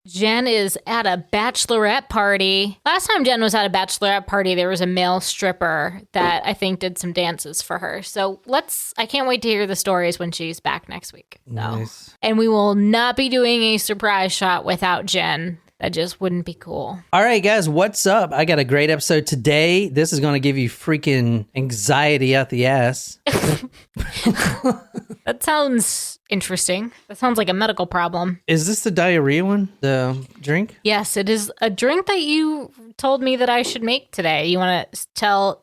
Jen is at a bachelorette party. Last time Jen was at a bachelorette party, there was a male stripper that I think did some dances for her. So I can't wait to hear the stories when she's back next week. So. Nice. And we will not be doing a surprise shot without Jen. That just wouldn't be cool. All right, guys, what's up? I got a great episode today. This is going to give you freaking anxiety out the ass. That sounds interesting. That sounds like a medical problem. Is this the diarrhea one, the drink? Yes, it is a drink that you told me that I should make today. You want to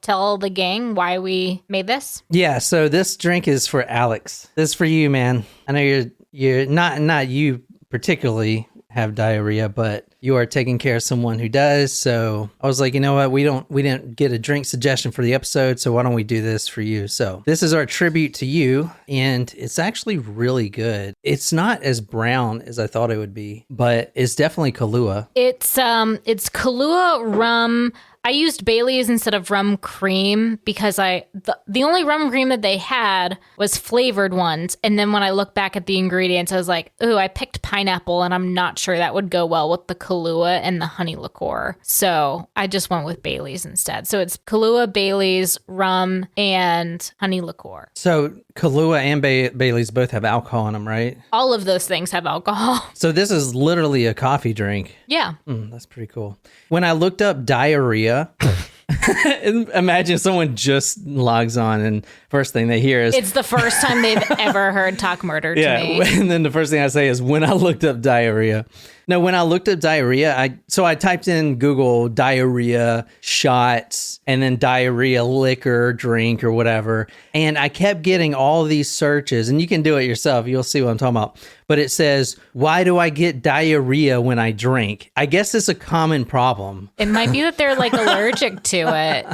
tell the gang why we made this? Yeah, so this drink is for Alex. This is for you, man. I know you're not you particularly have diarrhea, but you are taking care of someone who does. So I was like, you know what? We didn't get a drink suggestion for the episode, so why don't we do this for you? So this is our tribute to you, and it's actually really good. It's not as brown as I thought it would be, but it's definitely Kahlua. It's Kahlua rum. I used Bailey's instead of rum cream because the only rum cream that they had was flavored ones. And then when I look back at the ingredients, I was like, ooh, I picked pineapple and I'm not sure that would go well with the Kahlua and the honey liqueur. So I just went with Bailey's instead. So it's Kahlua, Bailey's, rum, and honey liqueur. So Kahlua and Bailey's both have alcohol in them, right? All of those things have alcohol. So this is literally a coffee drink. Yeah. That's pretty cool. When I looked up diarrhea, imagine someone just logs on and first thing they hear is... It's the first time they've ever heard talk murder to me. And then the first thing I say is when I looked up diarrhea. No, when I looked up diarrhea, I typed in Google diarrhea shots and then diarrhea liquor drink or whatever. And I kept getting all these searches, and you can do it yourself. You'll see what I'm talking about. But it says, why do I get diarrhea when I drink? I guess it's a common problem. It might be that they're like allergic to it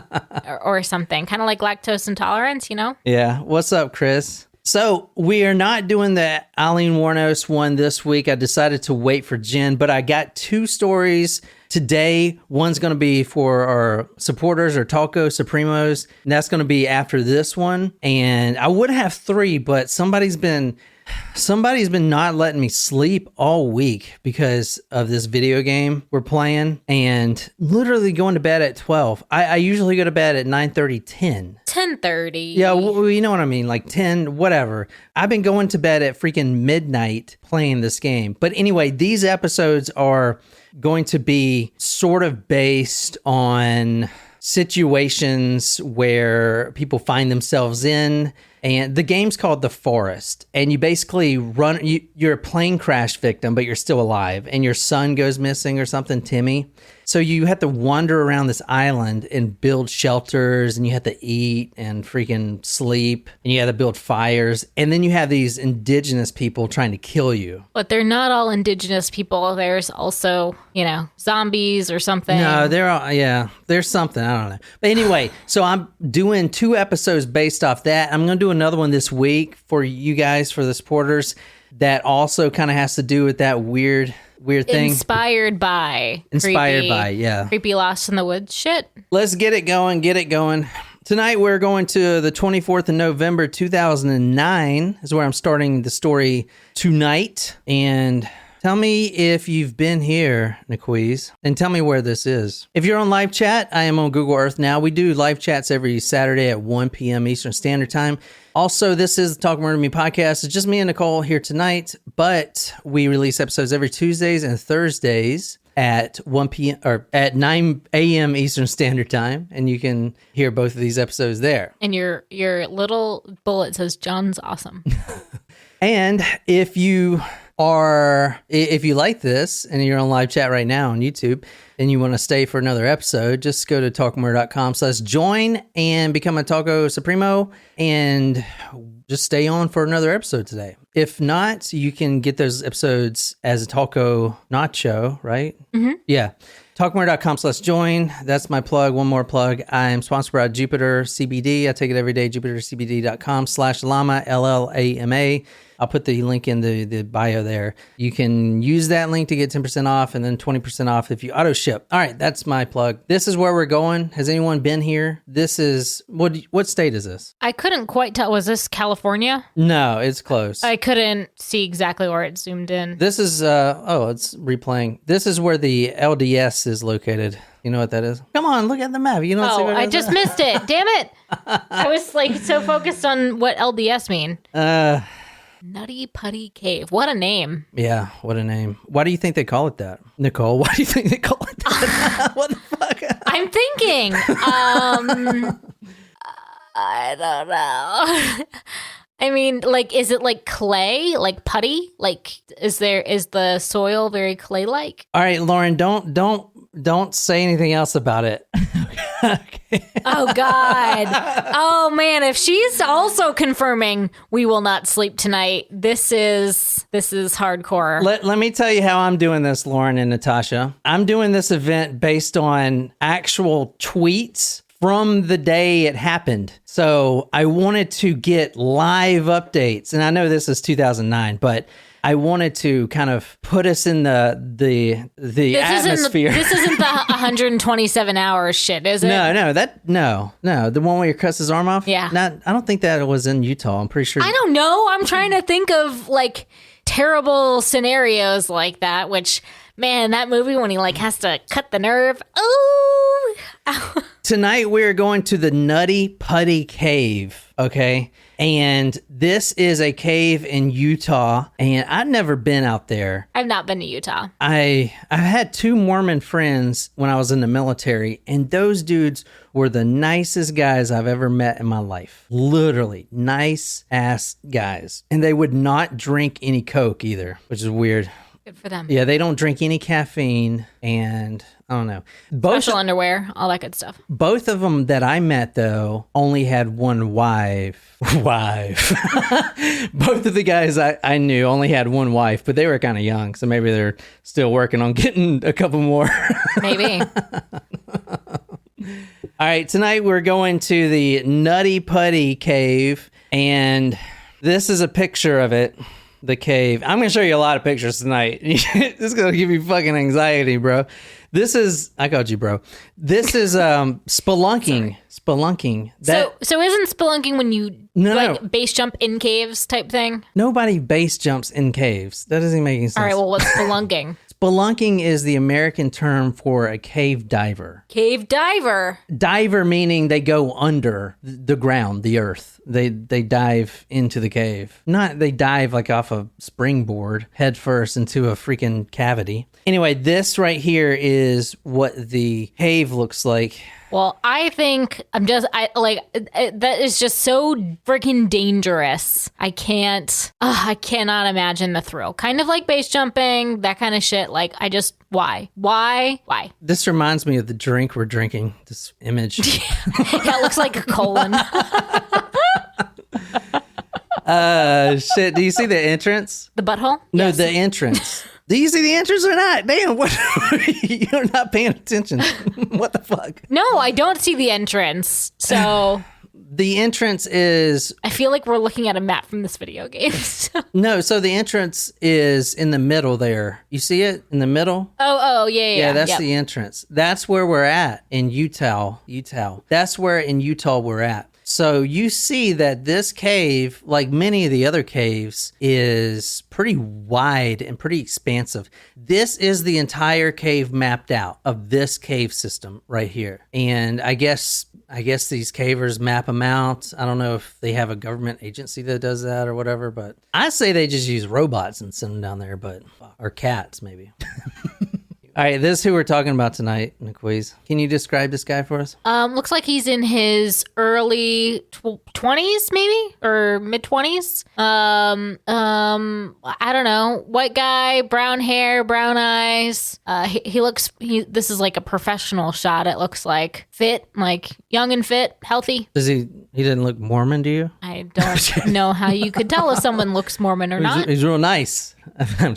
or something, kind of like lactose intolerance, you know? Yeah. What's up, Chris? So we are not doing the Eileen Wuornos one this week. I decided to wait for Jen, but I got two stories today. One's going to be for our supporters or Taco Supremos, and that's going to be after this one. And I would have three, but somebody's been not letting me sleep all week because of this video game we're playing and literally going to bed at 12. I usually go to bed at 9:30, 10. 10:30. Yeah, well, you know what I mean, like 10, whatever. I've been going to bed at freaking midnight playing this game. But anyway, these episodes are going to be sort of based on situations where people find themselves in. And the game's called The Forest, and you basically you're a plane crash victim, but you're still alive, and your son goes missing or something, Timmy. So you have to wander around this island and build shelters, and you have to eat and freaking sleep, and you have to build fires, and then you have these indigenous people trying to kill you. But they're not all indigenous people. There's also, zombies or something. No, there's something. I don't know. But anyway, so I'm doing 2 episodes based off that. I'm going to do another one this week for you guys, for the supporters, that also kind of has to do with that weird thing. Inspired by, yeah. Creepy Lost in the Woods shit. Let's get it going. Tonight we're going to the 24th of November, 2009 is where I'm starting the story tonight. And tell me if you've been here, Naquiz, and tell me where this is. If you're on live chat, I am on Google Earth now. We do live chats every Saturday at 1 p.m. Eastern Standard Time. Also, this is the Talk Murder Me podcast. It's just me and Nicole here tonight, but we release episodes every Tuesdays and Thursdays at 1 p.m. or at 9 a.m. Eastern Standard Time, and you can hear both of these episodes there. And your little bullet says John's awesome. And if you like this and you're on live chat right now on YouTube and you want to stay for another episode, just go to talkmurder.com/join and become a Taco Supremo and just stay on for another episode today. If not, you can get those episodes as a Taco Nacho, right? Mm-hmm. Yeah. Talkmurder.com/join. That's my plug. One more plug. I am sponsored by Jupiter CBD. I take it every day. JupiterCBD.com/llama, LLAMA. I'll put the link in the bio there. You can use that link to get 10% off and then 20% off if you auto ship. All right, that's my plug. This is where we're going. Has anyone been here? This is, what state is this? I couldn't quite tell. Was this California? No, it's close. I couldn't see exactly where it zoomed in. This is, it's replaying. This is where the LDS is located. You know what that is? Come on, look at the map. You don't see what I just missed it. Damn it. I was like so focused on what LDS mean. Nutty Putty Cave. What a name. Yeah, what a name. Why do you think they call it that? Nicole, why do you think they call it that? What the fuck? I'm thinking. I don't know. I mean, like, is it like clay, like putty? Like, is the soil very clay-like? All right, Lauren, don't say anything else about it. Okay. Oh God. Oh man, if she's also confirming we will not sleep tonight, this is hardcore. Let me tell you how I'm doing this, Lauren and Natasha. I'm doing this event based on actual tweets from the day it happened. So I wanted to get live updates. And I know this is 2009, but I wanted to kind of put us in the atmosphere. This isn't the 127 hours shit, is it? No. The one where you cuts his arm off? Yeah. I don't think that was in Utah. I'm pretty sure. I don't know. I'm trying to think of like terrible scenarios like that, which, man, that movie when he like has to cut the nerve. Oh. Ow. Tonight we're going to the Nutty Putty Cave, okay? And this is a cave in Utah, and I've never been out there. I've not been to Utah. I've had 2 Mormon friends when I was in the military, and those dudes were the nicest guys I've ever met in my life. Literally, nice ass guys. And they would not drink any Coke either, which is weird. Good for them. Yeah, they don't drink any caffeine, and I don't know. Special underwear, all that good stuff. Both of them that I met, though, only had one wife. Both of the guys I knew only had one wife, but they were kind of young, so maybe they're still working on getting a couple more. Maybe. All right, tonight we're going to the Nutty Putty Cave, and this is a picture of it. The cave. I'm going to show you a lot of pictures tonight. This is going to give you fucking anxiety, bro. I called you bro. This is spelunking. Spelunking. So isn't spelunking when you base jump in caves type thing? Nobody base jumps in caves. That doesn't make any sense. All right, well, what's spelunking? Spelunking is the American term for a cave diver. Cave diver. Diver meaning they go under the ground, the earth. They dive into the cave. Not they dive like off a springboard head first into a freaking cavity. Anyway, this right here is what the cave looks like. Well, I think that is just so freaking dangerous. I cannot imagine the thrill. Kind of like base jumping, that kind of shit. Like, why? This reminds me of the drink we're drinking, this image. That looks like a colon. Shit. Do you see the entrance? The butthole? No, yes. The entrance. Do you see the entrance or not? Damn, what? You're not paying attention. What the fuck? No, I don't see the entrance. So the entrance is... I feel like we're looking at a map from this video game. No, so the entrance is in the middle there. You see it in the middle? Oh, yeah. Yeah, that's the entrance. That's where we're at in Utah. That's where in Utah we're at. So you see that this cave, like many of the other caves, is pretty wide and pretty expansive. This is the entire cave mapped out of this cave system right here. And I guess these cavers map them out. I don't know if they have a government agency that does that or whatever, but I say they just use robots and send them down there, or cats maybe. All right, this is who we're talking about tonight, McQueeze. Can you describe this guy for us? Looks like he's in his early 20s, maybe, or mid 20s. I don't know. White guy, brown hair, brown eyes. This is like a professional shot. It looks like fit, like young and fit, healthy. He didn't look Mormon to you? I don't know how you could tell if someone looks Mormon or not. He's real nice.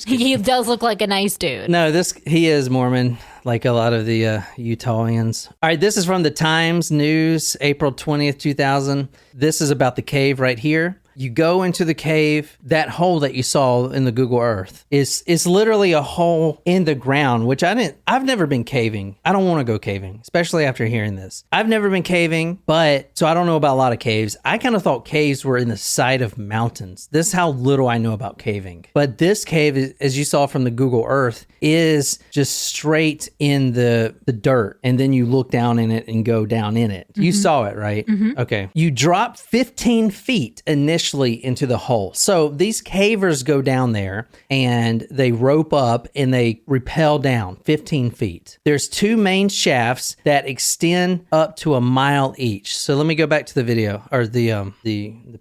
He does look like a nice dude. No, he is Mormon, like a lot of the Utahns. All right, this is from the Times News, April 20th, 2000. This is about the cave right here. You go into the cave. That hole that you saw in the Google Earth is literally a hole in the ground, which I've never been caving. I don't want to go caving, especially after hearing this. I've never been caving, so I don't know about a lot of caves. I kind of thought caves were in the side of mountains. This is how little I know about caving. But this cave, as you saw from the Google Earth, is just straight in the dirt. And then you look down in it and go down in it. You saw it, right? Okay. You drop 15 feet initially into the hole. So these cavers go down there and they rope up and they rappel down 15 feet. There's 2 main shafts that extend up to a mile each. So let me go back to the video or the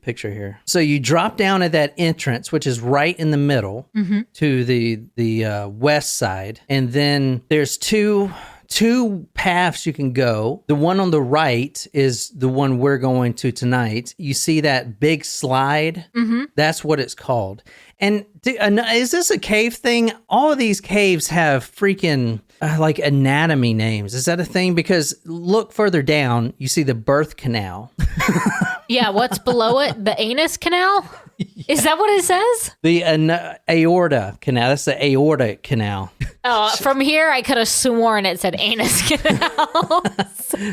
picture here. So you drop down at that entrance, which is right in the middle to the west side. And then there's two paths you can go. The one on the right is the one we're going to tonight. You see that big slide? That's what it's called. And is this a cave thing? All of these caves have freaking like anatomy names. Is that a thing? Because look further down, you see the birth canal. Yeah, what's below it? The anus canal? Is that what it says? The aorta canal. That's the aorta canal. Oh, from here, I could have sworn it said anus canal. Well,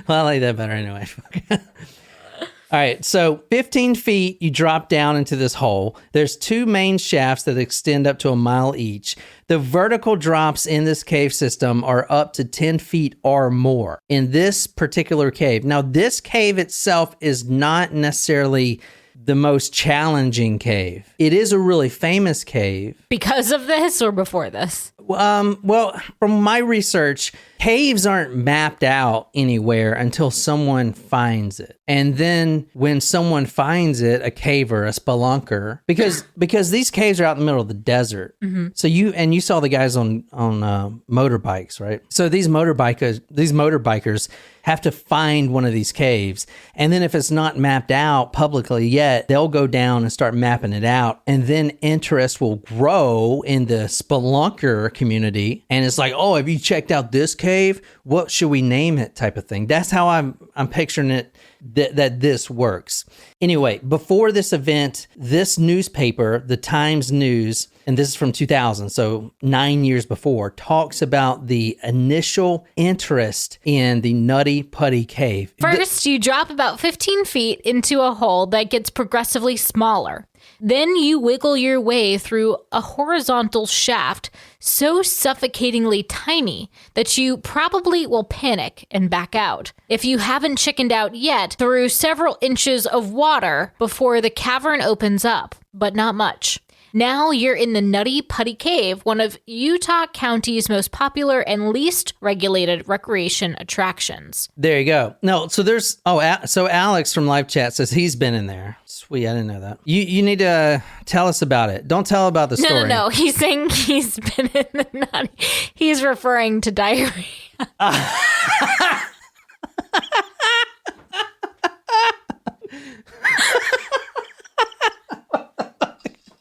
I like that better anyway. All right, so 15 feet, you drop down into this hole. There's 2 main shafts that extend up to a mile each. The vertical drops in this cave system are up to 10 feet or more in this particular cave. Now, this cave itself is not necessarily the most challenging cave. It is a really famous cave. Because of this or before this? Well, from my research, caves aren't mapped out anywhere until someone finds it. And then when someone finds it, a caver, a spelunker, because these caves are out in the middle of the desert. So you saw the guys on motorbikes, right? So these motorbikers have to find one of these caves. And then if it's not mapped out publicly yet, they'll go down and start mapping it out. And then interest will grow in the spelunker community. And it's like, oh, have you checked out this cave? What should we name it? Type of thing. That's how I'm picturing it that this works. Anyway, before this event, this newspaper, the Times News, and this is from 2000, so 9 years before, talks about the initial interest in the Nutty Putty Cave. First, you drop about 15 feet into a hole that gets progressively smaller. Then you wiggle your way through a horizontal shaft so suffocatingly tiny that you probably will panic and back out. If you haven't chickened out yet, through several inches of water before the cavern opens up, but not much. Now you're in the Nutty Putty Cave, one of Utah County's most popular and least regulated recreation attractions. There you go. No, so so Alex from live chat says he's been in there. Sweet, I didn't know that. You need to tell us about it. Don't tell about the story. No. He's saying he's been in the Nutty. He's referring to diarrhea.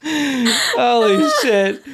Holy shit.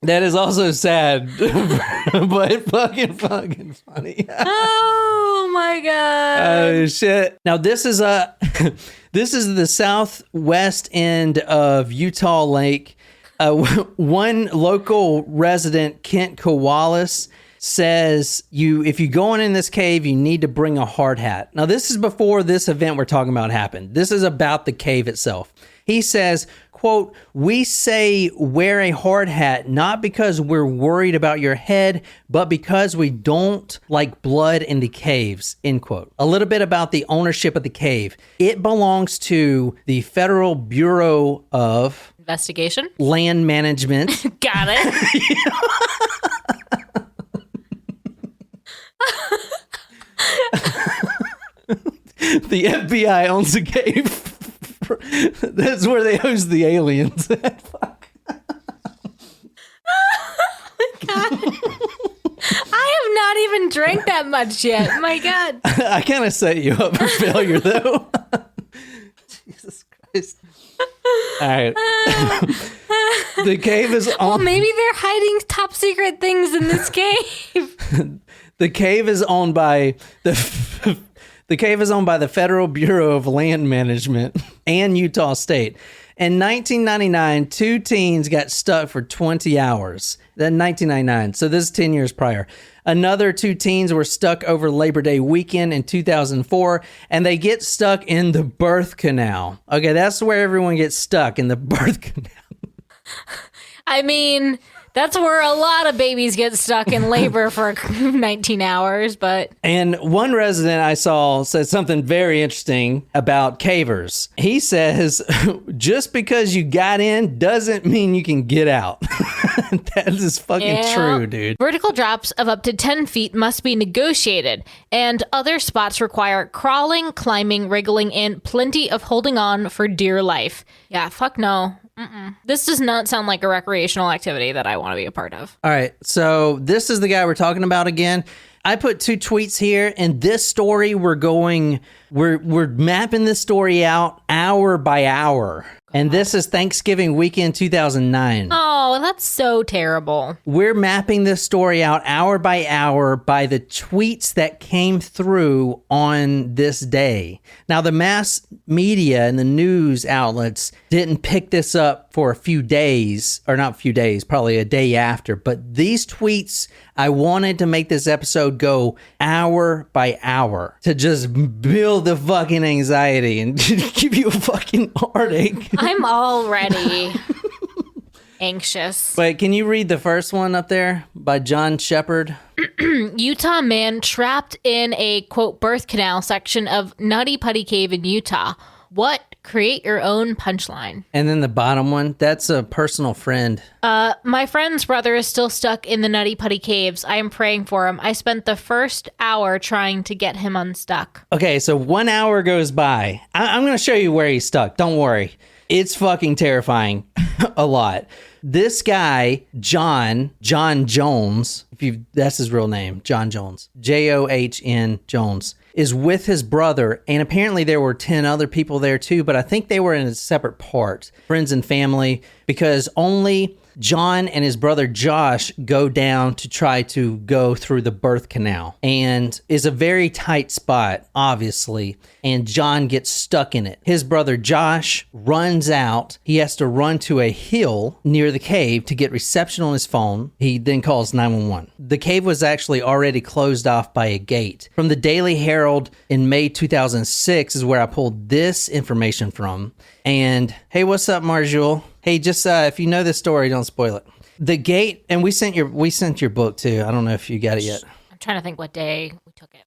That is also sad, but fucking funny. Oh my God. Oh shit. Now this is the southwest end of Utah Lake. One local resident, Kent Kowalis, says if you go in this cave, you need to bring a hard hat. Now this is before this event we're talking about happened. This is about the cave itself. He says, quote, "We say wear a hard hat, not because we're worried about your head, but because we don't like blood in the caves," end quote. A little bit about the ownership of the cave. It belongs to the Federal Bureau of Investigation? Land Management. Got it. The FBI owns the cave. That's where they host the aliens. Fuck. Oh my God. I have not even drank that much yet. My God. I kind of set you up for failure, though. Jesus Christ. All right. The cave is on. Well, maybe they're hiding top secret things in this cave. The cave is owned by the The cave is owned by the Federal Bureau of Land Management and Utah State. In 1999, 2 teens got stuck for 20 hours. Then 1999, so this is 10 years prior. Another 2 teens were stuck over Labor Day weekend in 2004, and they get stuck in the birth canal. Okay, that's where everyone gets stuck, in the birth canal. I mean, that's where a lot of babies get stuck in labor for 19 hours, but... And one resident I saw said something very interesting about cavers. He says, just because you got in doesn't mean you can get out. That is fucking true, dude. Vertical drops of up to 10 feet must be negotiated, and other spots require crawling, climbing, wriggling, and plenty of holding on for dear life. Yeah, fuck no. This does not sound like a recreational activity that I want to be a part of. All right, so this is the guy we're talking about again. I put 2 tweets here, and this story we're mapping this story out hour by hour. And this is Thanksgiving weekend 2009. Oh, that's so terrible. We're mapping this story out hour by hour by the tweets that came through on this day. Now, the mass media and the news outlets didn't pick this up for a few days, or not a few days, probably a day after. But these tweets, I wanted to make this episode go hour by hour to just build the fucking anxiety and give you a fucking heartache. I'm already anxious. Wait, can you read the first one up there by John Shepard? Utah man trapped in a, quote, birth canal section of Nutty Putty Cave in Utah. What? Create your own punchline. And then the bottom one, that's a personal friend. My friend's brother is still stuck in the Nutty Putty Caves. I am praying for him. I spent the first hour trying to get him unstuck. Okay, so 1 hour goes by. I'm going to show you where he's stuck. Don't worry. It's fucking terrifying. A lot. This guy, John Jones, that's his real name, John Jones, John Jones, is with his brother, and apparently there were 10 other people there too, but I think they were in a separate part, friends and family, because only John and his brother Josh go down to try to go through the birth canal, and is a very tight spot, obviously, and John gets stuck in it. His brother Josh runs out. He has to run to a hill near the cave to get reception on his phone. He then calls 911. The cave was actually already closed off by a gate. From the Daily Herald in May 2006 is where I pulled this information from. And hey, what's up, Marjule? Hey, just if you know this story, don't spoil it. The gate, and we sent your book too. I don't know if you got it yet. I'm trying to think what day we took it.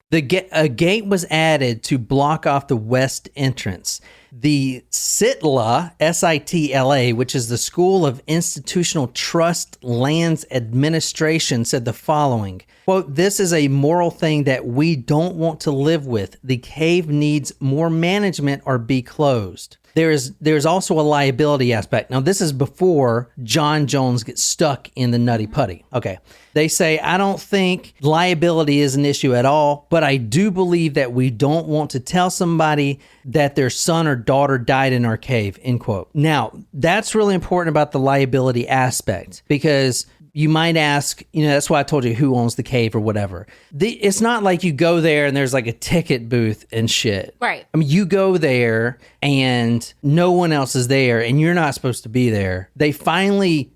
A gate was added to block off the west entrance. The SITLA, S-I-T-L-A, which is the School of Institutional Trust Lands Administration, said the following, quote, "This is a moral thing that we don't want to live with. The cave needs more management or be closed." There's also a liability aspect. Now, this is before John Jones gets stuck in the Nutty Putty. Okay. They say, I don't think liability is an issue at all, but I do believe that we don't want to tell somebody that their son or daughter died in our cave, end quote. Now, that's really important about the liability aspect, because you might ask, that's why I told you who owns the cave or whatever. It's not like you go there and there's like a ticket booth and shit. Right. I mean, you go there and no one else is there and you're not supposed to be there. They finally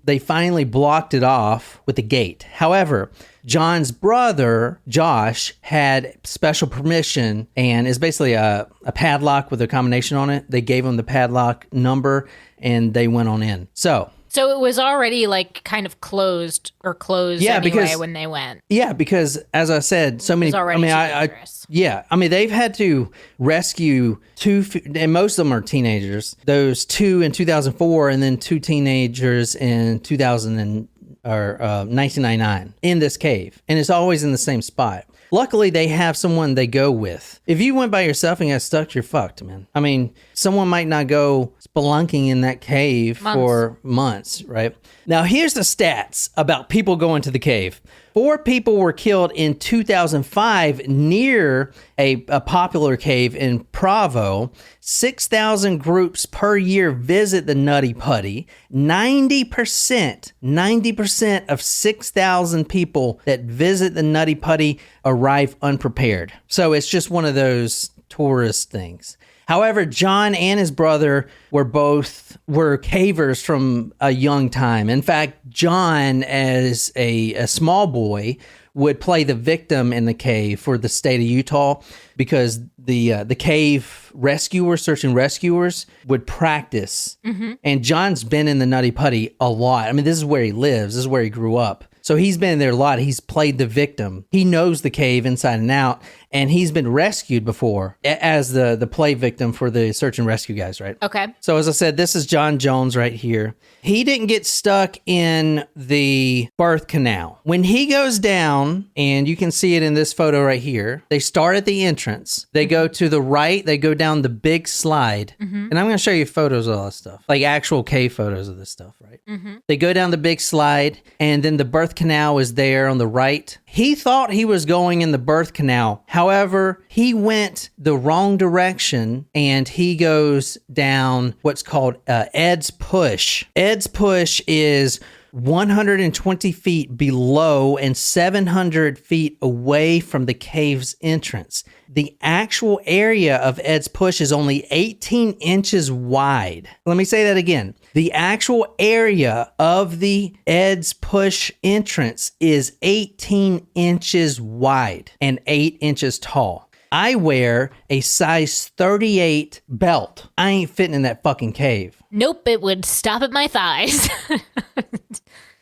blocked it off with the gate. However, John's brother, Josh, had special permission and is basically a padlock with a combination on it. They gave him the padlock number and they went on in. So it was already like kind of closed anyway when they went. Yeah, because as I said, so many. It was already dangerous. They've had to rescue 2, and most of them are teenagers. Those 2 in 2004, and then 2 teenagers in 1999 in this cave, and it's always in the same spot. Luckily, they have someone they go with. If you went by yourself and got stuck, you're fucked, man. I mean, someone might not go spelunking in that cave for months, right? Now, here's the stats about people going to the cave. 4 people were killed in 2005 near a popular cave in Provo. 6,000 groups per year visit the Nutty Putty. 90% of 6,000 people that visit the Nutty Putty arrive unprepared. So it's just one of those tourist things. However, John and his brother were cavers from a young time. In fact, John, as a small boy, would play the victim in the cave for the state of Utah because the cave rescuers, search and rescuers, would practice. And John's been in the Nutty Putty a lot. I mean, this is where he lives. This is where he grew up. So he's been there a lot. He's played the victim. He knows the cave inside and out, and he's been rescued before as the play victim for the search and rescue guys, right? Okay. So as I said, this is John Jones right here. He didn't get stuck in the birth canal. When he goes down, and you can see it in this photo right here, they start at the entrance. They go to the right. They go down the big slide. And I'm going to show you photos of all this stuff, like actual cave photos of this stuff, right? They go down the big slide, and then the birth canal is there on the right. He thought he was going in the birth canal. However, he went the wrong direction, and he goes down what's called Ed's Push. Ed's Push is 120 feet below and 700 feet away from the cave's entrance. The actual area of Ed's Push is only 18 inches wide. Let me say that again. The actual area of the Ed's Push entrance is 18 inches wide and 8 inches tall. I wear a size 38 belt. I ain't fitting in that fucking cave. Nope, it would stop at my thighs.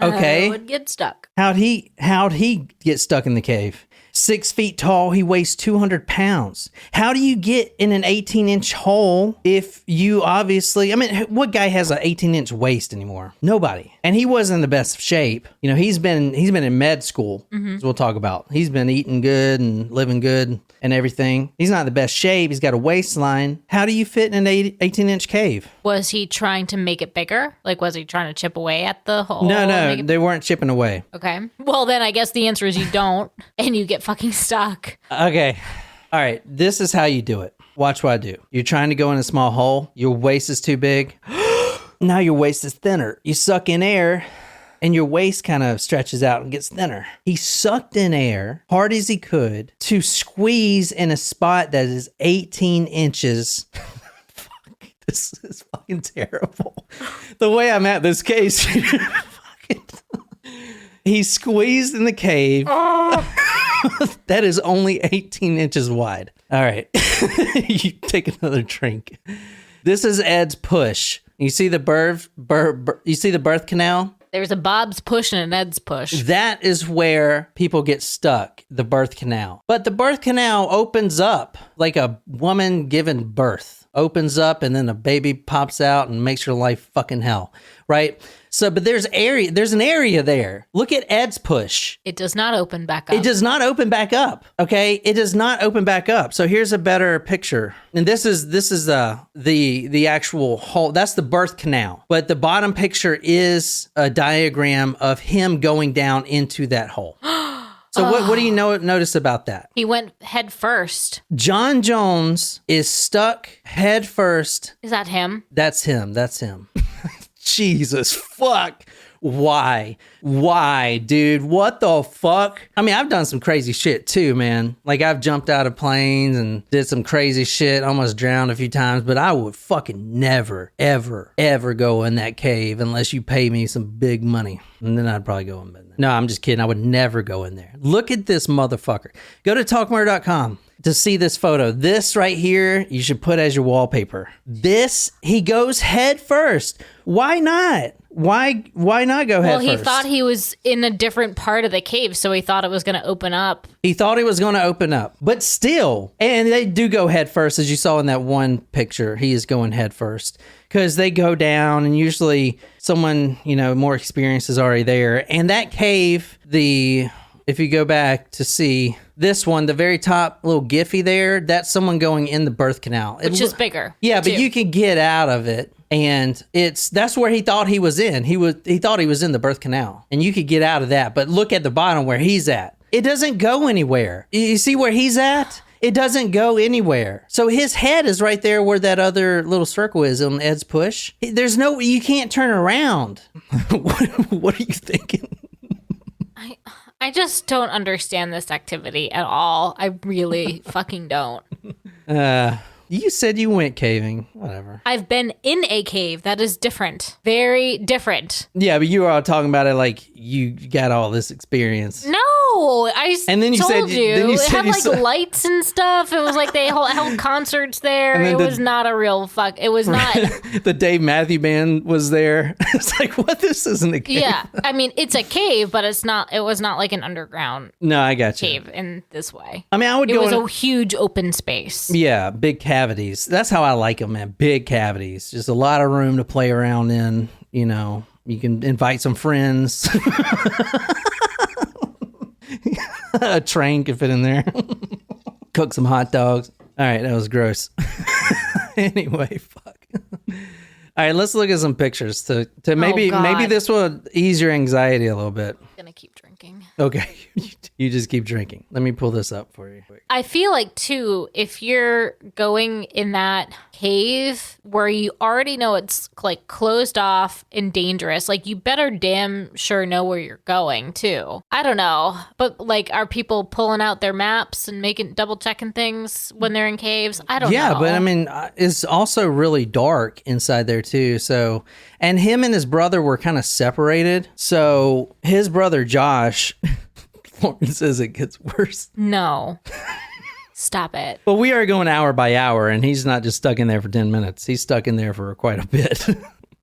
Okay. I would get stuck. How'd he get stuck in the cave? 6 feet tall, he weighs 200 pounds. How do you get in an 18-inch hole if you obviously... I mean, what guy has an 18-inch waist anymore? Nobody. And he wasn't in the best shape. You know, he's been in med school, as we'll talk about. He's been eating good and living good and everything. He's not in the best shape. He's got a waistline. How do you fit in an 18-inch cave? Was he trying to make it bigger? Like, was he trying to chip away at the hole? No, they weren't chipping away. Okay. Well, then I guess the answer is you don't, and you get fucking stuck. Okay. All right. This is how you do it. Watch what I do. You're trying to go in a small hole. Your waist is too big. Now your waist is thinner. You suck in air, and your waist kind of stretches out and gets thinner. He sucked in air hard as he could to squeeze in a spot that is 18 inches. Fuck, this is fucking terrible. The way I'm at this case, he squeezed in the cave. That is only 18 inches wide. All right. You take another drink. This is Ed's Push. You see the you see the birth canal? There's a Bob's Push and an Ed's Push. That is where people get stuck, the birth canal. But the birth canal opens up like a woman giving birth. Opens up and then a baby pops out and makes your life fucking hell, right? So, but there's an area there. Look at Ed's Push. It does not open back up. It does not open back up. Okay, it does not open back up. So here's a better picture, and this is the actual hole. That's the birth canal. But the bottom picture is a diagram of him going down into that hole. So what do you notice about that? He went head first. John Jones is stuck head first. Is that him? That's him. That's him. Jesus fuck. Why, dude? What the fuck? I mean, I've done some crazy shit too, man. Like, I've jumped out of planes and did some crazy shit, almost drowned a few times, but I would fucking never, ever, ever go in that cave unless you pay me some big money. And then I'd probably go in there. No, I'm just kidding. I would never go in there. Look at this motherfucker. Go to talkmurder.com to see this photo. This right here, you should put as your wallpaper. This, he goes head first. Why not? Why not go head first? Well, he thought he was in a different part of the cave, so he thought it was going to open up. He thought it was going to open up, but still, and they do go head first, as you saw in that one picture. He is going head first because they go down, and usually someone, more experienced is already there. And that cave, if you go back to see this one, the very top little Giphy there, that's someone going in the birth canal. Which is bigger. Yeah, too. but you can get out of it. And that's where he thought he was in. He thought he was in the birth canal. And you could get out of that. But look at the bottom where he's at. It doesn't go anywhere. You see where he's at? It doesn't go anywhere. So his head is right there where that other little circle is on Ed's Push. You can't turn around. What are you thinking? I just don't understand this activity at all. I really fucking don't. You said you went caving. Whatever. I've been in a cave. That is different. Very different. Yeah, but you were all talking about it like you got all this experience. No, And then you told said- you. then you It said had you like saw- lights and stuff. It was like they held concerts there. And then It the- was not a real fuck. It was not. The Dave Matthew Band was there. It's like, what? This isn't a cave. Yeah, I mean it's a cave, but it's not. It was not like an underground No, I got you. cave in this way. I mean, I would It go was in. a huge open space. Yeah, big cavities. That's how I like them, man. Big cavities. Just a lot of room to play around in. You know, you can invite some friends. A train could fit in there. Cook some hot dogs. All right, that was gross. Anyway, fuck. All right, let's look at some pictures to maybe God. this will ease your anxiety a little bit. I'm gonna keep drinking. Okay, you just keep drinking. Let me pull this up for you. I feel like too, if you're going in that cave where you already know it's like closed off and dangerous, like you better damn sure know where you're going too. I don't know, but like, are people pulling out their maps and double checking things when they're in caves? I don't know. Yeah, but I mean, it's also really dark inside there too. So, and him and his brother were kind of separated. So his brother Josh, Lauren says it gets worse. No. Stop it. But we are going hour by hour, and he's not just stuck in there for 10 minutes. He's stuck in there for quite a bit.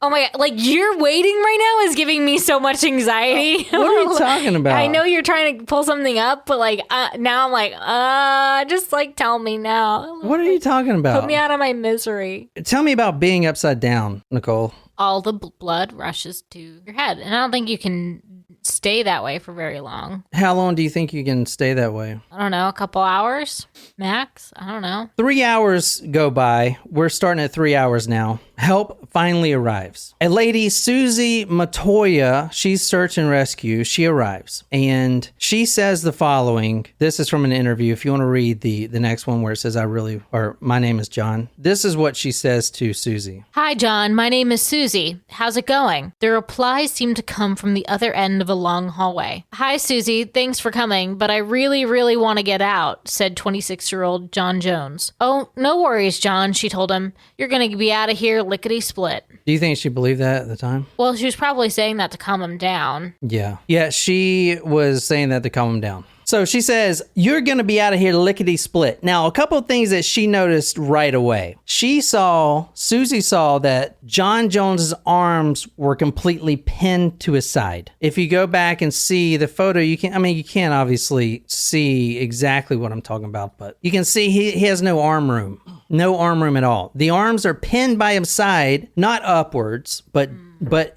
Oh my God, like you're waiting right now is giving me so much anxiety. What are you talking about? I know you're trying to pull something up, but like now I'm like, just like tell me now. What are you talking about? Put me out of my misery. Tell me about being upside down, Nicole. All the blood rushes to your head, and I don't think you can stay that way for very long. How long do you think you can stay that way? I don't know, a couple hours max. I don't know. 3 hours go by. We're starting at 3 hours now. Help finally arrives. A lady, Susie Matoya, she's search and rescue. She arrives and she says the following. This is from an interview. If you want to read the next one where it says, my name is John. This is what she says to Susie. Hi, John. My name is Susie. How's it going? The replies seem to come from the other end of a long hallway. Hi, Susie. Thanks for coming, but I really, really want to get out, said 26-year-old John Jones. Oh, no worries, John, she told him. You're going to be out of here lickety-split. Do you think she believed that at the time? Well, she was probably saying that to calm him down. Yeah. Yeah, she was saying that to calm him down. So she says, you're going to be out of here lickety split. Now, a couple of things that she noticed right away. Susie saw that John Jones's arms were completely pinned to his side. If you go back and see the photo, you can't obviously see exactly what I'm talking about, but you can see he has no arm room. No arm room at all. The arms are pinned by his side, not upwards, but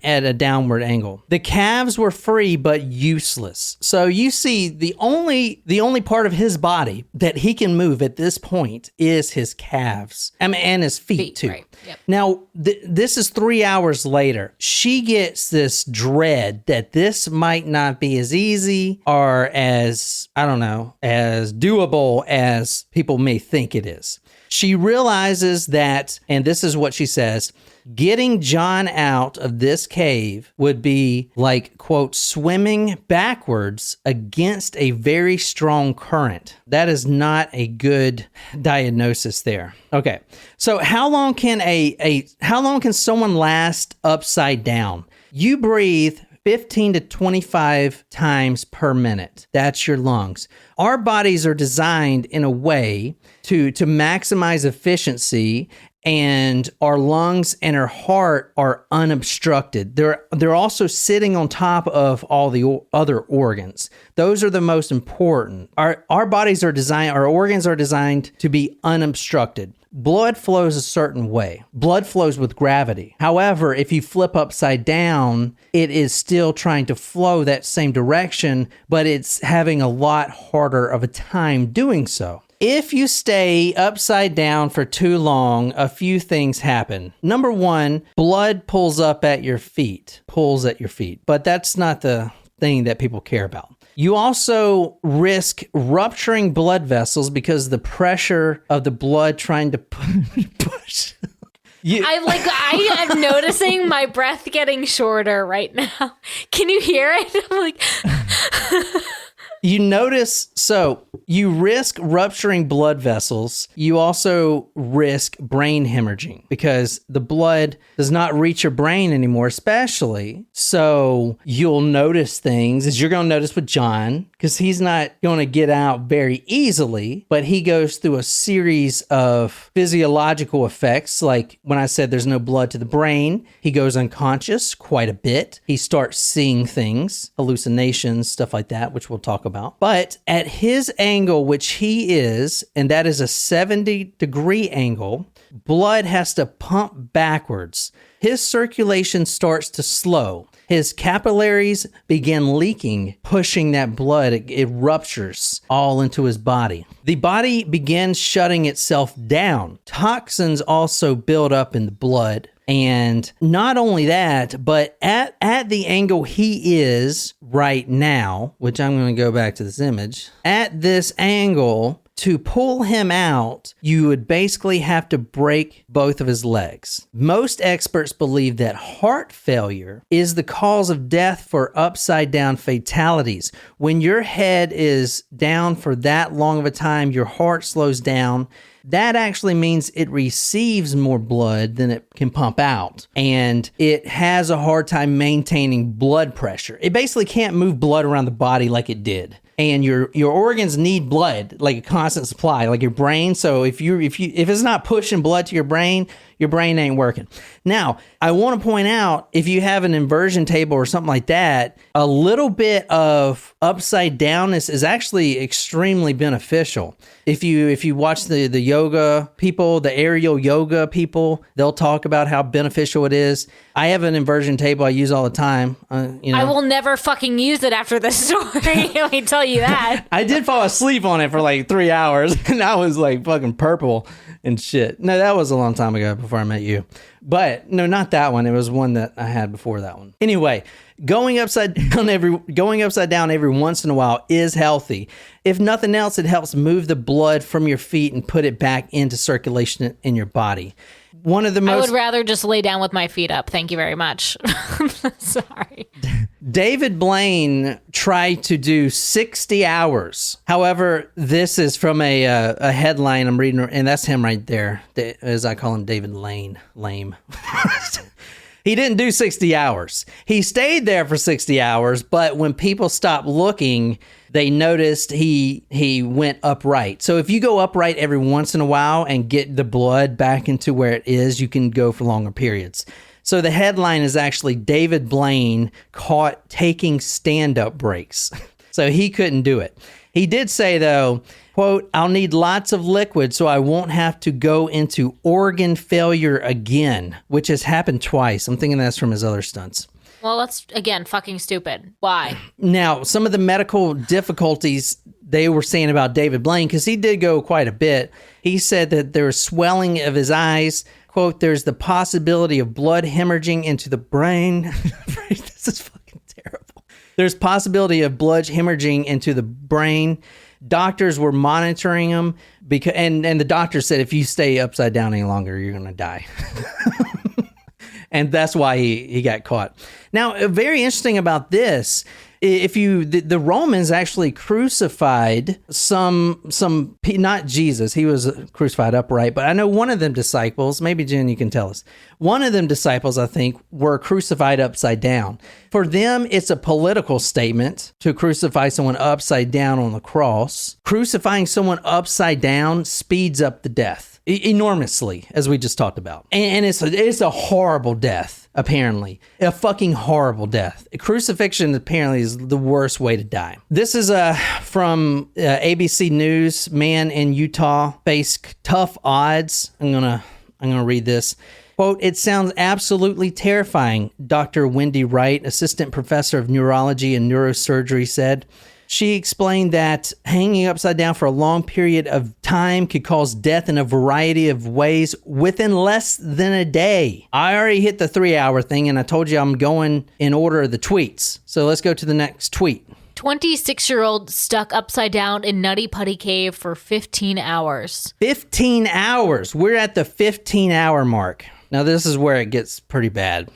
at a downward angle. The calves were free but useless. So you see the only part of his body that he can move at this point is his calves. And his feet too. Right. Yep. Now, this is 3 hours later. She gets this dread that this might not be as easy or as doable as people may think it is. She realizes that, and this is what she says, getting John out of this cave would be like, quote, swimming backwards against a very strong current. That is not a good diagnosis there. Okay. So how long can someone last upside down? You breathe 15 to 25 times per minute. That's your lungs. Our bodies are designed in a way to maximize efficiency, and our lungs and our heart are unobstructed. They're also sitting on top of all the other organs. Those are the most important. Our organs are designed to be unobstructed. Blood flows a certain way. Blood flows with gravity. However, if you flip upside down, it is still trying to flow that same direction, but it's having a lot harder of a time doing so. If you stay upside down for too long, a few things happen. Number one, blood pulls at your feet, but that's not the thing that people care about. You also risk rupturing blood vessels because the pressure of the blood trying to push. I am noticing my breath getting shorter right now. Can you hear it? I'm like, You notice, so you risk rupturing blood vessels. You also risk brain hemorrhaging because the blood does not reach your brain anymore, especially. So you'll notice things, as you're going to notice with John, because he's not going to get out very easily, but he goes through a series of physiological effects. Like when I said there's no blood to the brain, he goes unconscious quite a bit. He starts seeing things, hallucinations, stuff like that, which we'll talk about. But at his angle, which he is, and that is a 70-degree angle, blood has to pump backwards. His circulation starts to slow. His capillaries begin leaking, pushing that blood. It ruptures all into his body. The body begins shutting itself down. Toxins also build up in the blood. And not only that, but at the angle he is right now, which I'm going to go back to this image, at this angle, to pull him out, you would basically have to break both of his legs. Most experts believe that heart failure is the cause of death for upside down fatalities. When your head is down for that long of a time, your heart slows down. That actually means it receives more blood than it can pump out. And it has a hard time maintaining blood pressure. It basically can't move blood around the body like it did. And your organs need blood, like a constant supply, like your brain. So if it's not pushing blood to your brain ain't working. Now, I want to point out, if you have an inversion table or something like that, a little bit of upside downness is actually extremely beneficial. If you watch the yoga people, the aerial yoga people, they'll talk about how beneficial it is. I have an inversion table I use all the time. I will never fucking use it after this story. Let me tell you that. I did fall asleep on it for like 3 hours, and I was like fucking purple and shit. No, that was a long time ago before I met you. But no, not that one. It was one that I had before that one. Anyway, going upside down every once in a while is healthy. If nothing else, it helps move the blood from your feet and put it back into circulation in your body. One of the most... I would rather just lay down with my feet up. Thank you very much. Sorry. David Blaine tried to do 60 hours. However, this is from a headline I'm reading, and that's him right there, as I call him, David Lane. Lame. He didn't do 60 hours. He stayed there for 60 hours, but when people stopped looking, they noticed he went upright. So if you go upright every once in a while and get the blood back into where it is, you can go for longer periods. So the headline is actually David Blaine caught taking stand-up breaks. So he couldn't do it. He did say, though, quote, "I'll need lots of liquid so I won't have to go into organ failure again," which has happened twice. I'm thinking that's from his other stunts. Well, that's, again, fucking stupid. Why? Now, some of the medical difficulties they were saying about David Blaine, because he did go quite a bit, he said that there was swelling of his eyes. Quote, "There's the possibility of blood hemorrhaging into the brain." This is fucking terrible. There's possibility of blood hemorrhaging into the brain. Doctors were monitoring him because, and the doctor said, if you stay upside down any longer, you're going to die. And that's why he got caught. Now, very interesting about this, the Romans actually crucified not Jesus, he was crucified upright, but I know one of them disciples, maybe Jen, you can tell us. One of them disciples, I think, were crucified upside down. For them, it's a political statement to crucify someone upside down on the cross. Crucifying someone upside down speeds up the death enormously, as we just talked about. And it's a horrible death, apparently. A fucking horrible death. Crucifixion apparently is the worst way to die. This is from ABC News. Man in Utah faced tough odds. I'm gonna read this. Quote, "It sounds absolutely terrifying," Dr. Wendy Wright, assistant professor of neurology and neurosurgery, said. She explained that hanging upside down for a long period of time could cause death in a variety of ways within less than a day. I already hit the 3-hour thing, and I told you I'm going in order of the tweets. So let's go to the next tweet. 26-year-old stuck upside down in Nutty Putty Cave for 15 hours. 15 hours. We're at the 15-hour mark. Now, this is where it gets pretty bad.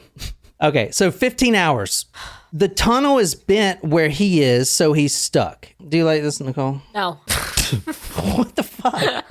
Okay, so 15 hours. The tunnel is bent where he is, so he's stuck. Do you like this, Nicole? No. What the fuck?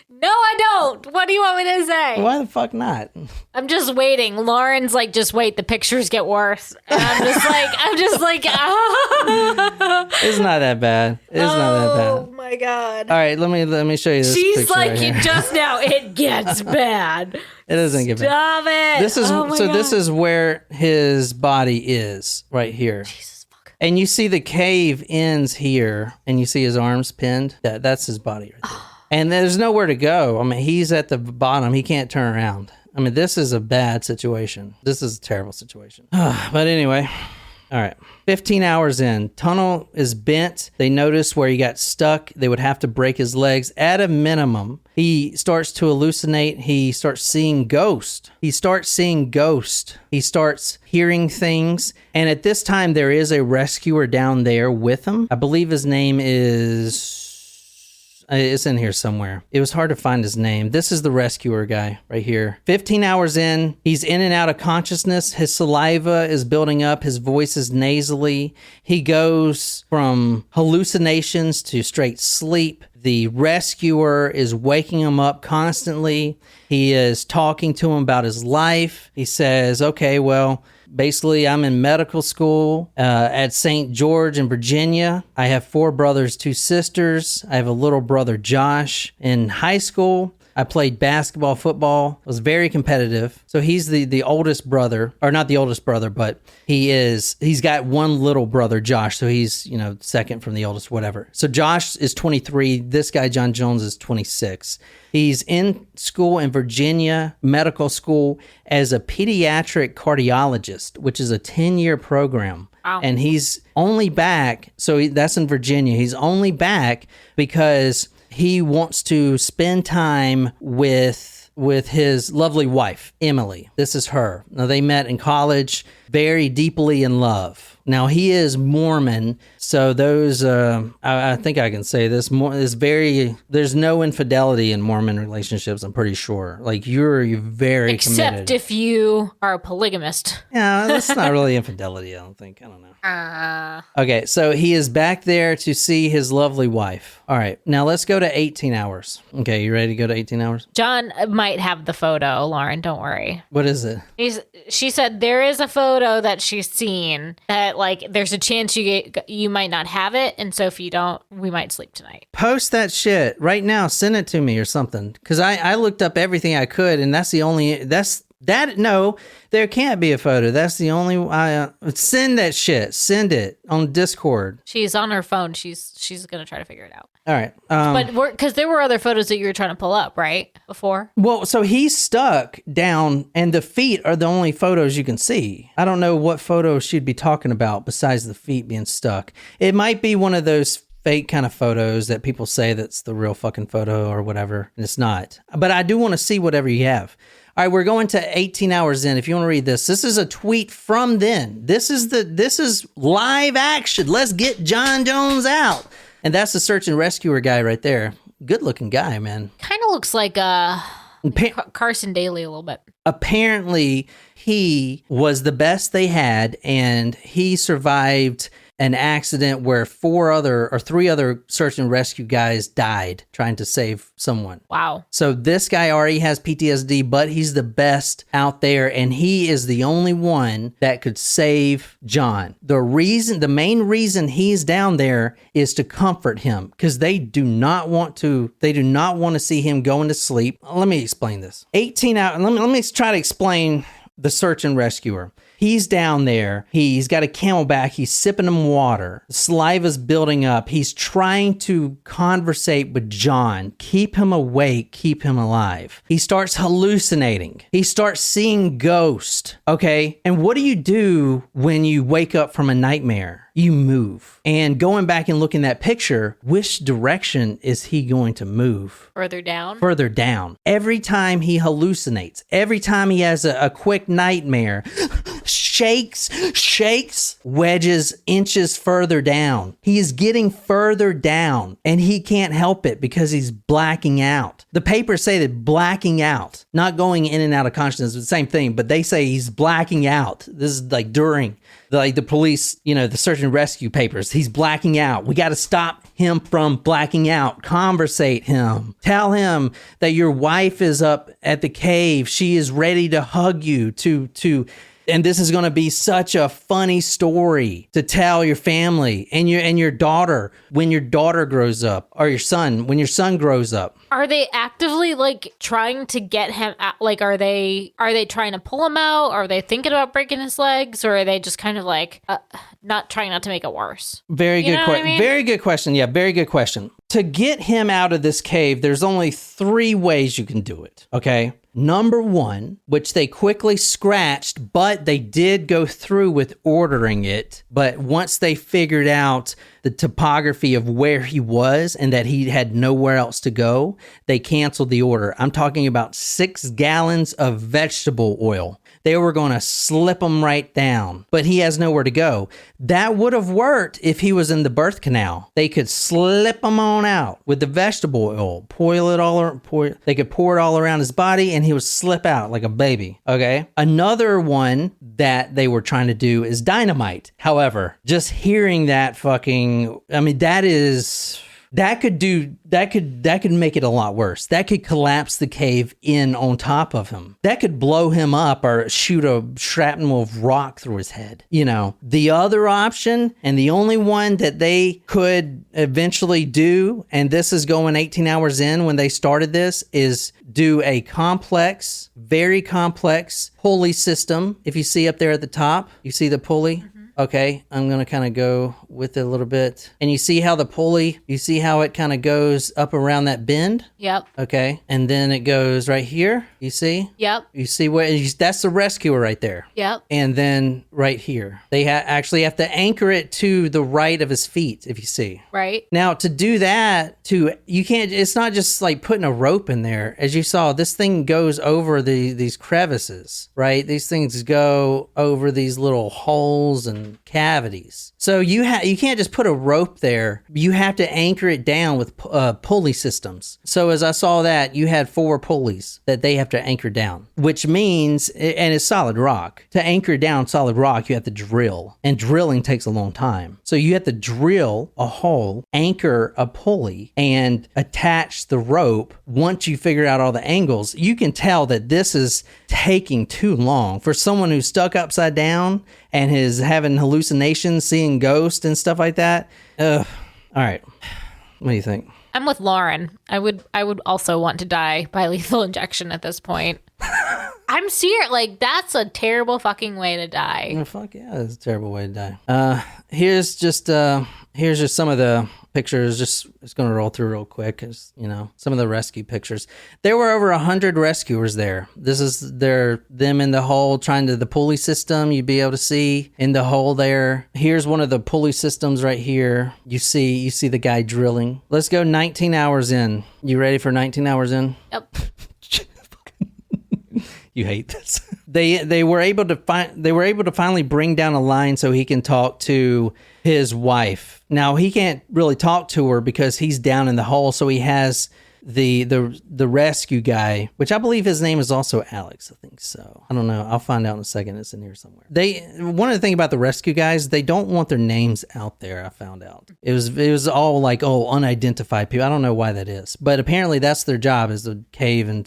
No, I don't. What do you want me to say? Why the fuck not? I'm just waiting. Lauren's like, just wait. The pictures get worse. And I'm just like, ah. It's not that bad. It's not that bad. Oh my God. All right, let me show you this She's picture like, right here. just now, it gets bad. It doesn't get bad. Stop it. This is Oh my God. this is where his body is right here. Jesus fuck. And you see the cave ends here, and you see his arms pinned. That's his body right there. And there's nowhere to go. I mean, he's at the bottom. He can't turn around. I mean, this is a bad situation. This is a terrible situation. But anyway, all right. 15 hours in, tunnel is bent. They notice where he got stuck. They would have to break his legs. At a minimum, he starts to hallucinate. He starts seeing ghosts. He starts hearing things. And at this time, there is a rescuer down there with him. I believe his name is... It's in here somewhere. It was hard to find his name. This is the rescuer guy right here. 15 hours in, he's in and out of consciousness. His saliva is building up. His voice is nasally. He goes from hallucinations to straight sleep. The rescuer is waking him up constantly. He is talking to him about his life. He says, okay, well, basically, I'm in medical school at St. George in Virginia. I have 4 brothers, 2 sisters. I have a little brother, Josh. In high school, I played basketball, football. Was very competitive. So he's the oldest brother, or not the oldest brother, but he's got one little brother, Josh. So he's, second from the oldest, whatever. So Josh is 23. This guy, John Jones, is 26. He's in school in Virginia, medical school, as a pediatric cardiologist, which is a 10-year program. Wow. And he's only back, that's in Virginia. He's only back because he wants to spend time with his lovely wife, Emily. This is her. Now, they met in college, very deeply in love. Now, he is Mormon, so those, I think I can say this, there's no infidelity in Mormon relationships, I'm pretty sure. Like, you're very committed. Except if you are a polygamist. Yeah, that's not really infidelity, I don't think. I don't know. Okay, so he is back there to see his lovely wife. All right, now let's go to 18 hours. Okay, you ready to go to 18 hours? John might have the photo, Lauren, don't worry. What is it? She said there is a photo that she's seen that, like, there's a chance you might not have it, and so if you don't, we might sleep tonight. Post that shit right now. Send it to me or something, because I looked up everything I could, and that's the only... No, there can't be a photo. That's the only... send that shit. Send it on Discord. She's on her phone. She's going to try to figure it out. All right. But because there were other photos that you were trying to pull up, right? Before? Well, so he's stuck down, and the feet are the only photos you can see. I don't know what photo she'd be talking about besides the feet being stuck. It might be one of those fake kind of photos that people say that's the real fucking photo or whatever, and it's not. But I do want to see whatever you have. All right, we're going to 18 hours in. If you want to read this is a tweet from then. This is live action. Let's get John Jones out. And that's the search and rescuer guy right there. Good looking guy, man. Kind of looks like Carson Daly a little bit. Apparently, he was the best they had, and he survived an accident where 3 other search and rescue guys died trying to save someone. Wow. So this guy already has PTSD, but he's the best out there, and he is the only one that could save John. The main reason he's down there is to comfort him, because they do not want to see him going to sleep. Let me explain this. 18 hours. Let me try to explain the search and rescuer. He's down there. He's got a camelback. He's sipping him water. Saliva's building up. He's trying to conversate with John, keep him awake, keep him alive. He starts hallucinating. He starts seeing ghosts. Okay. And what do you do when you wake up from a nightmare? You move. And going back and looking at that picture, which direction is he going to move? Further down? Further down. Every time he hallucinates, every time he has a quick nightmare, shakes, wedges inches further down. He is getting further down and he can't help it because he's blacking out. The papers say that blacking out, not going in and out of consciousness, is the same thing, but they say he's blacking out. This is like during the police, the search and rescue papers. He's blacking out. We got to stop him from blacking out. Conversate him. Tell him that your wife is up at the cave. She is ready to hug you and this is going to be such a funny story to tell your family and your daughter when your daughter grows up, or your son when your son grows up. Are they actively like trying to get him out? Like, are they trying to pull him out? Are they thinking about breaking his legs, or are they just kind of like not to make it worse? Very good question. Very good question. Yeah, very good question. To get him out of this cave, there's only 3 ways you can do it. Okay. Number 1, which they quickly scratched, but they did go through with ordering it. But once they figured out the topography of where he was and that he had nowhere else to go, they canceled the order. I'm talking about 6 gallons of vegetable oil. They were going to slip him right down, but he has nowhere to go. That would have worked if he was in the birth canal. They could slip him on out with the vegetable oil, they could pour it all around his body and he would slip out like a baby. Okay. Another one that they were trying to do is dynamite. However, just hearing that that could make it a lot worse. That could collapse the cave in on top of him. That could blow him up or shoot a shrapnel of rock through his head. The other option, and the only one that they could eventually do, and this is going 18 hours in when they started this, is do a very complex pulley system. If you see up there at the top, you see the pulley? Mm-hmm. Okay, I'm going to kind of go with it a little bit. And you see how it kind of goes up around that bend? Yep. Okay, and then it goes right here. You see? Yep. You see that's the rescuer right there. Yep. And then right here. They actually have to anchor it to the right of his feet, if you see. Right. Now, to do that, it's not just like putting a rope in there. As you saw, this thing goes over these crevices, right? These things go over these little holes and cavities. So you can't just put a rope there. You have to anchor it down with pulley systems. So as I saw that, you had 4 pulleys that they have to anchor down, which means, and it's solid rock. To anchor down solid rock, you have to drill, and drilling takes a long time. So you have to drill a hole, anchor a pulley, and attach the rope. Once you figure out all the angles, you can tell that this is taking too long for someone who's stuck upside down and is having hallucinations, seeing ghosts and stuff like that. All right. What do you think? I'm with Lauren. I would also want to die by lethal injection at this point. I'm serious. Like, that's a terrible fucking way to die. Oh, fuck yeah, that's a terrible way to die. Here's just some of the pictures. It's going to roll through real quick. Some of the rescue pictures. There were over 100 rescuers there. This is them in the hole trying to the pulley system. You'd be able to see in the hole there. Here's one of the pulley systems right here. You see the guy drilling. Let's go 19 hours in. You ready for 19 hours in? Yep. You hate this. They were able to finally bring down a line so he can talk to his wife. Now he can't really talk to her because he's down in the hole, so he has the rescue guy, which I believe his name is also Alex. I think so. I don't know. I'll find out in a second. It's in here somewhere. One of the things about the rescue guys, they don't want their names out there. I found out it was all like, unidentified people. I don't know why that is, but apparently that's their job, is to cave and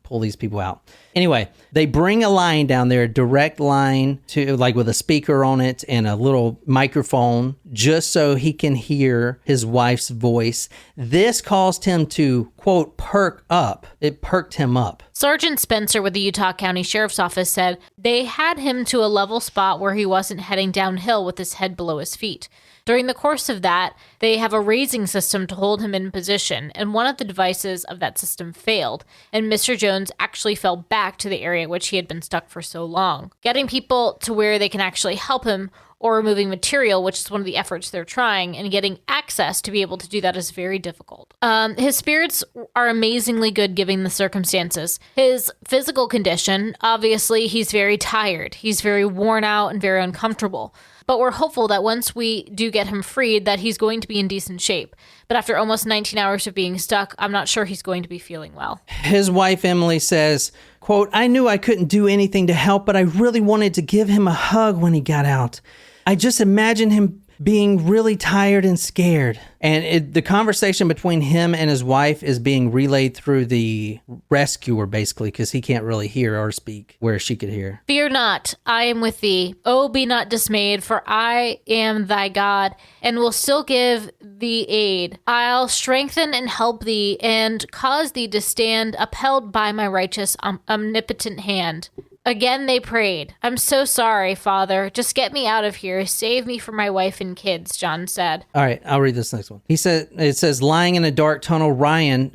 pull these people out. Anyway, they bring a line down there, a direct line to with a speaker on it and a little microphone, just so he can hear his wife's voice. This caused him to, quote, perk up. It perked him up. Sergeant Spencer with the Utah County Sheriff's Office said they had him to a level spot where he wasn't heading downhill with his head below his feet. During the course of that, they have a raising system to hold him in position, and one of the devices of that system failed, and Mr. Jones actually fell back to the area which he had been stuck for so long. Getting people to where they can actually help him or removing material, which is one of the efforts they're trying, and getting access to be able to do that is very difficult. His spirits are amazingly good given the circumstances. His physical condition, obviously, he's very tired. He's very worn out and very uncomfortable. But we're hopeful that once we do get him freed, that he's going to be in decent shape. But after almost 19 hours of being stuck, I'm not sure he's going to be feeling well. His wife, Emily, says, quote, "I knew I couldn't do anything to help, but I really wanted to give him a hug when he got out. I just imagined him being really tired and scared." And the conversation between him and his wife is being relayed through the rescuer, basically, because he can't really hear or speak where she could hear. "Fear not, I am with thee. Oh, be not dismayed, for I am thy God, and will still give thee aid. I'll strengthen and help thee, and cause thee to stand upheld by my righteous, omnipotent hand." Again, they prayed. "I'm so sorry, Father. Just get me out of here. Save me from my wife and kids," John said. All right, I'll read this next one. It says, lying in a dark tunnel, Ryan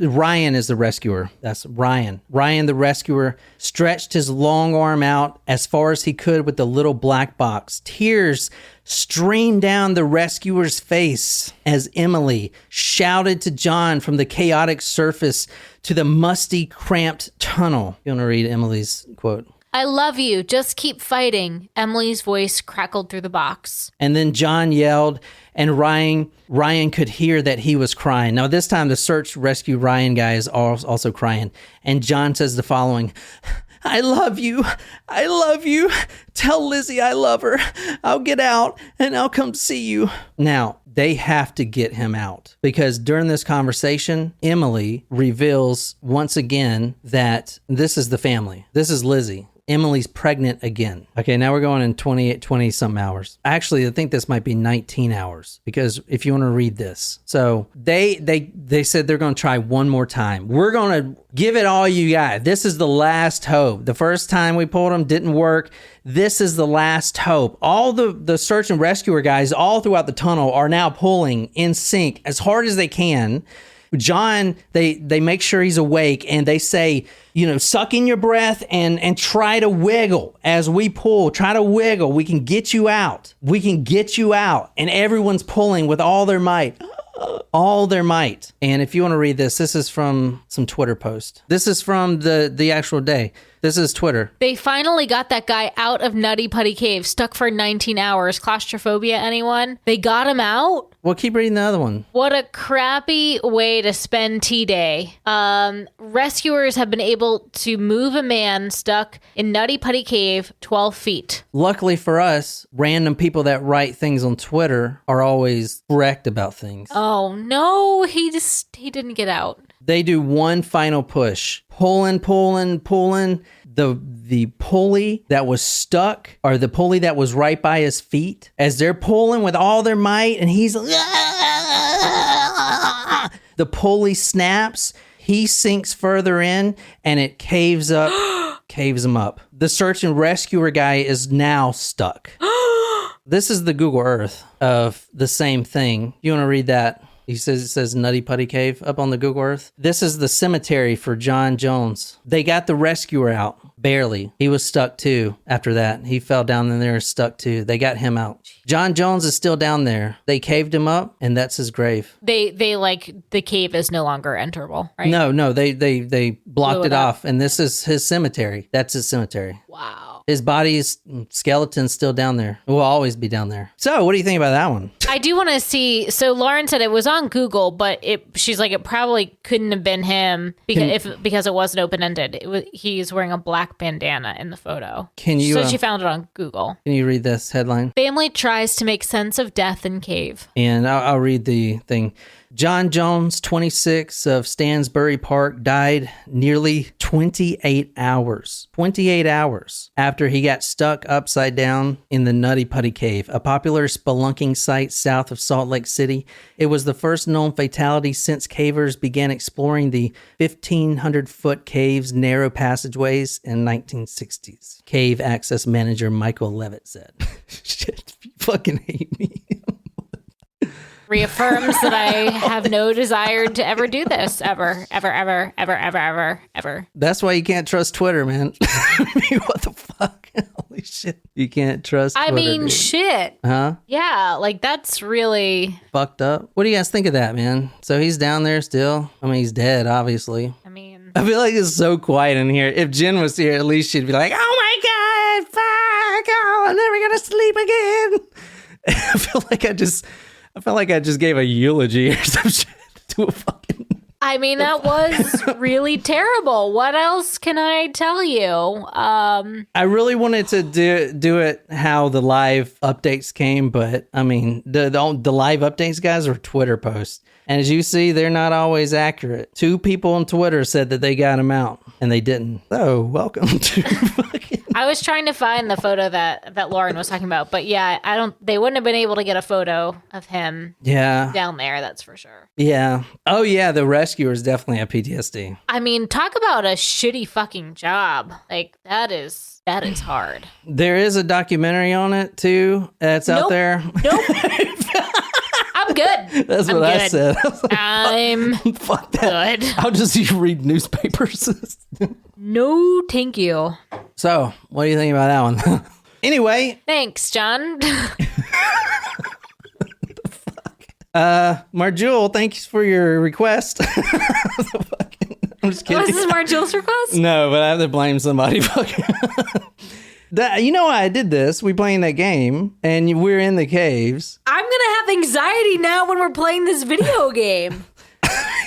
is the rescuer. That's Ryan. Ryan, the rescuer, stretched his long arm out as far as he could with the little black box. Tears streamed down the rescuer's face as Emily shouted to John from the chaotic surface to the musty, cramped tunnel. You want to read Emily's quote? "I love you. Just keep fighting." Emily's voice crackled through the box. And then John yelled, and Ryan could hear that he was crying. Now, this time, the search rescue Ryan guy is also crying. And John says the following: "I love you. I love you. Tell Lizzie I love her. I'll get out and I'll come see you." Now, they have to get him out because during this conversation, Emily reveals once again that this is the family. This is Lizzie. Emily's pregnant again. Okay, now we're going in 20 something hours. Actually, I think this might be 19 hours because if you want to read this. So they said they're going to try one more time. We're going to give it all you got. This is the last hope. The first time we pulled them didn't work. This is the last hope. All the search and rescuer guys all throughout the tunnel are now pulling in sync as hard as they can. John, they make sure he's awake and they say, suck in your breath and try to wiggle as we pull. Try to wiggle. We can get you out. We can get you out. And everyone's pulling with all their might. All their might. And if you want to read this is from some Twitter post. This is from the actual day. This is Twitter. "They finally got that guy out of Nutty Putty Cave, stuck for 19 hours. Claustrophobia, anyone? They got him out? Well, keep reading the other one. What a crappy way to spend T-Day. Rescuers have been able to move a man stuck in Nutty Putty Cave 12 feet. Luckily for us, random people that write things on Twitter are always correct about things. Oh, no. He didn't get out. They do one final push. Pulling. The pulley that was stuck, or the pulley that was right by his feet, as they're pulling with all their might, and he's... The pulley snaps. He sinks further in, and it caves him up. The search and rescuer guy is now stuck. This is the Google Earth of the same thing. You want to read that? It says Nutty Putty Cave up on the Google Earth. This is the cemetery for John Jones. They got the rescuer out. Barely. He was stuck too after that. He fell down in there, stuck too. They got him out. John Jones is still down there. They caved him up, and that's his grave. They the cave is no longer enterable, right? No, they blocked it off, and this is his cemetery. That's his cemetery. Wow. His body's skeleton's still down there. It will always be down there. So, what do you think about that one? I do want to see. So Lauren said it was on Google, but she's like, it probably couldn't have been him because it wasn't open ended. He's wearing a black bandana in the photo. So she found it on Google. Can you read this headline? Family tries to make sense of death in cave. And I'll read the thing. John Jones, 26, of Stansbury Park, died nearly 28 hours. 28 hours after he got stuck upside down in the Nutty Putty Cave, a popular spelunking site south of Salt Lake City. It was the first known fatality since cavers began exploring the 1,500-foot cave's narrow passageways in 1960s. Cave access manager Michael Levitt said. Shit, you fucking hate me. reaffirms that I have no desire to ever do this ever. That's why you can't trust Twitter, man. I mean, what the fuck? Holy shit. You can't trust Twitter, dude. Shit. Huh? Yeah, like that's really fucked up. What do you guys think of that, man? So he's down there still? I mean, he's dead, obviously. I feel like it's so quiet in here. If Jen was here, at least she'd be like, oh my God, fuck, oh, I'm never going to sleep again. I feel like I just gave a eulogy or some shit to a fucking... I mean, that was really terrible. What else can I tell you? I really wanted to do it how the live updates came, but I mean, the live updates guys are Twitter posts. And as you see, they're not always accurate. 2 people on Twitter said that they got him out, and they didn't. So, welcome to fucking... I was trying to find the photo that Lauren was talking about, but yeah, they wouldn't have been able to get a photo of him down there, that's for sure. Yeah. Oh yeah, the rescuers definitely have PTSD. I mean, talk about a shitty fucking job. Like, that is hard. There is a documentary on it too that's out there. Nope. I'm good. That's what I said. I'm fuck that. Good. I'll just read newspapers. No, thank you. So, what do you think about that one? Anyway. Thanks, John. Marjule, thanks for your request. I'm just kidding. Was this Marjule's request? No, but I have to blame somebody. You know why I did this? We playing that game, and we're in the caves. I'm gonna have anxiety now when we're playing this video game.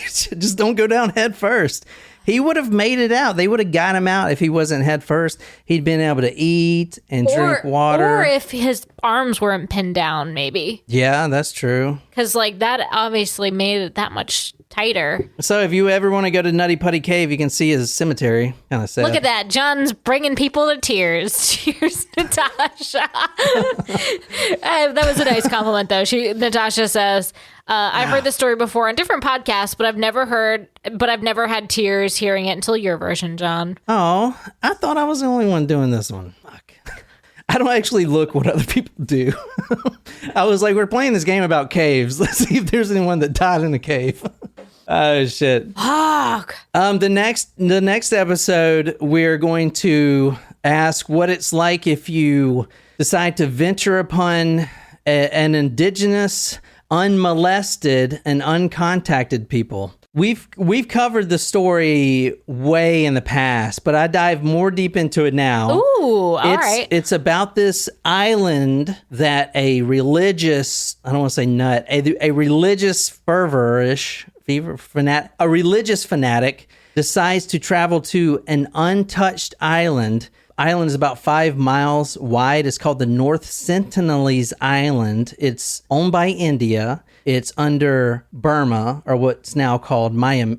Just don't go down head first. He would have made it out. They would have got him out if he wasn't head first. He'd been able to eat and drink water. Or if his arms weren't pinned down, maybe. Yeah, that's true. Because like that obviously made it that much tighter. So if you ever want to go to Nutty Putty Cave, you can see his cemetery. Kind of sad. Look at that. John's bringing people to tears. Cheers, Natasha. That was a nice compliment, though. Natasha says, I've heard this story before on different podcasts, but I've never had tears hearing it until your version, John. Oh, I thought I was the only one doing this one. Fuck. I don't actually look what other people do. I was like, we're playing this game about caves. Let's see if there's anyone that died in a cave. Oh shit. Fuck. The next episode, we're going to ask what it's like if you decide to venture upon an indigenous, unmolested, and uncontacted people. We've covered the story way in the past, but I dive more deep into it now. Ooh, all right. It's about this island that a religious, I don't want to say nut, a religious a religious fanatic decides to travel to an untouched island. Island is about 5 miles wide. It's called the North Sentinelese Island. It's owned by India. It's under Burma, or what's now called Myanmar,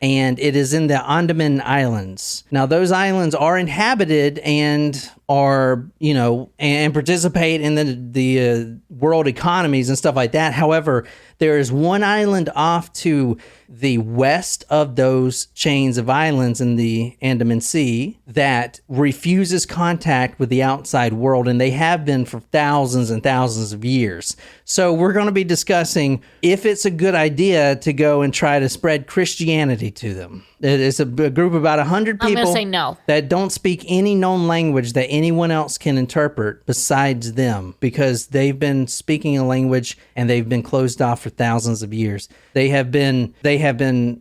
and it is in the Andaman Islands. Now, those islands are inhabited and are, and participate in the world economies and stuff like that. However, there is one island off to the west of those chains of islands in the Andaman Sea that refuses contact with the outside world, and they have been for thousands and thousands of years. So we're going to be discussing if it's a good idea to go and try to spread Christianity to them. It's a group of about 100 people I'm going to say no. that don't speak any known language that anyone else can interpret besides them, because they've been speaking a language and they've been closed off for thousands of years. They have been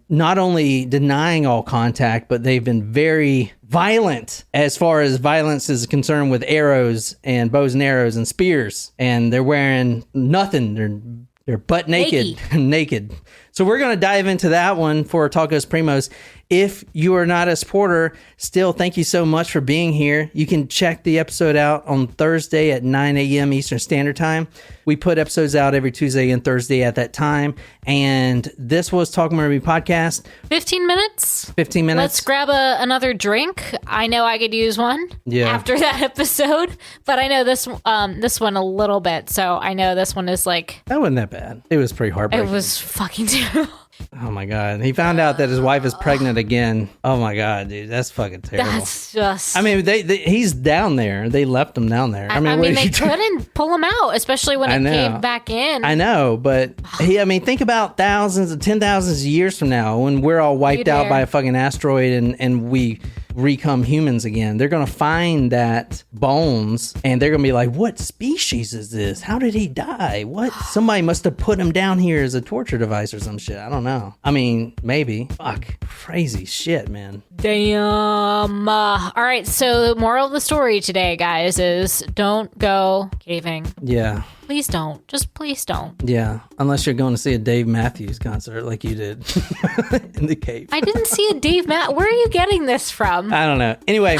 not only denying all contact, but they've been very violent as far as violence is concerned, with arrows and bows and arrows and spears, and they're wearing nothing. They're butt naked. So we're going to dive into that one for Tacos Primos. If you are not a supporter, still, thank you so much for being here. You can check the episode out on Thursday at 9 a.m. Eastern Standard Time. We put episodes out every Tuesday and Thursday at that time. And this was Talk Movie Podcast. 15 minutes? 15 minutes. Let's grab another drink. I know I could use one after that episode, but I know this one a little bit, so I know this one is like... That wasn't that bad. It was pretty heartbreaking. It was fucking terrible. Oh my God. He found out that his wife is pregnant again. Oh my God, dude. That's fucking terrible. That's just... I mean, he's down there. They left him down there. I mean they couldn't pull him out, especially when it caved back in. I know, but think about thousands of 10,000s of years from now when we're all wiped out by a fucking asteroid and we become humans again. They're going to find that bones and they're going to be like, what species is this? How did he die? What? Somebody must have put him down here as a torture device or some shit. I don't know. I mean, maybe. Fuck. Crazy shit, man. Damn. All right. So the moral of the story today, guys, is don't go caving. Yeah. Please don't. Just please don't. Yeah. Unless you're going to see a Dave Matthews concert like you did in the cave. I didn't see a Dave Where are you getting this from? I don't know. Anyway,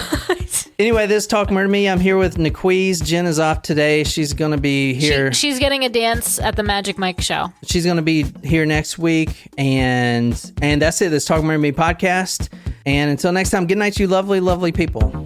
this Talk Murder Me. I'm here with Naquiz. Jen is off today. She's going to be here. She's getting a dance at the Magic Mike show. She's going to be here next week. And that's it. This Talk Murder Me podcast. And until next time, good night, you lovely, lovely people.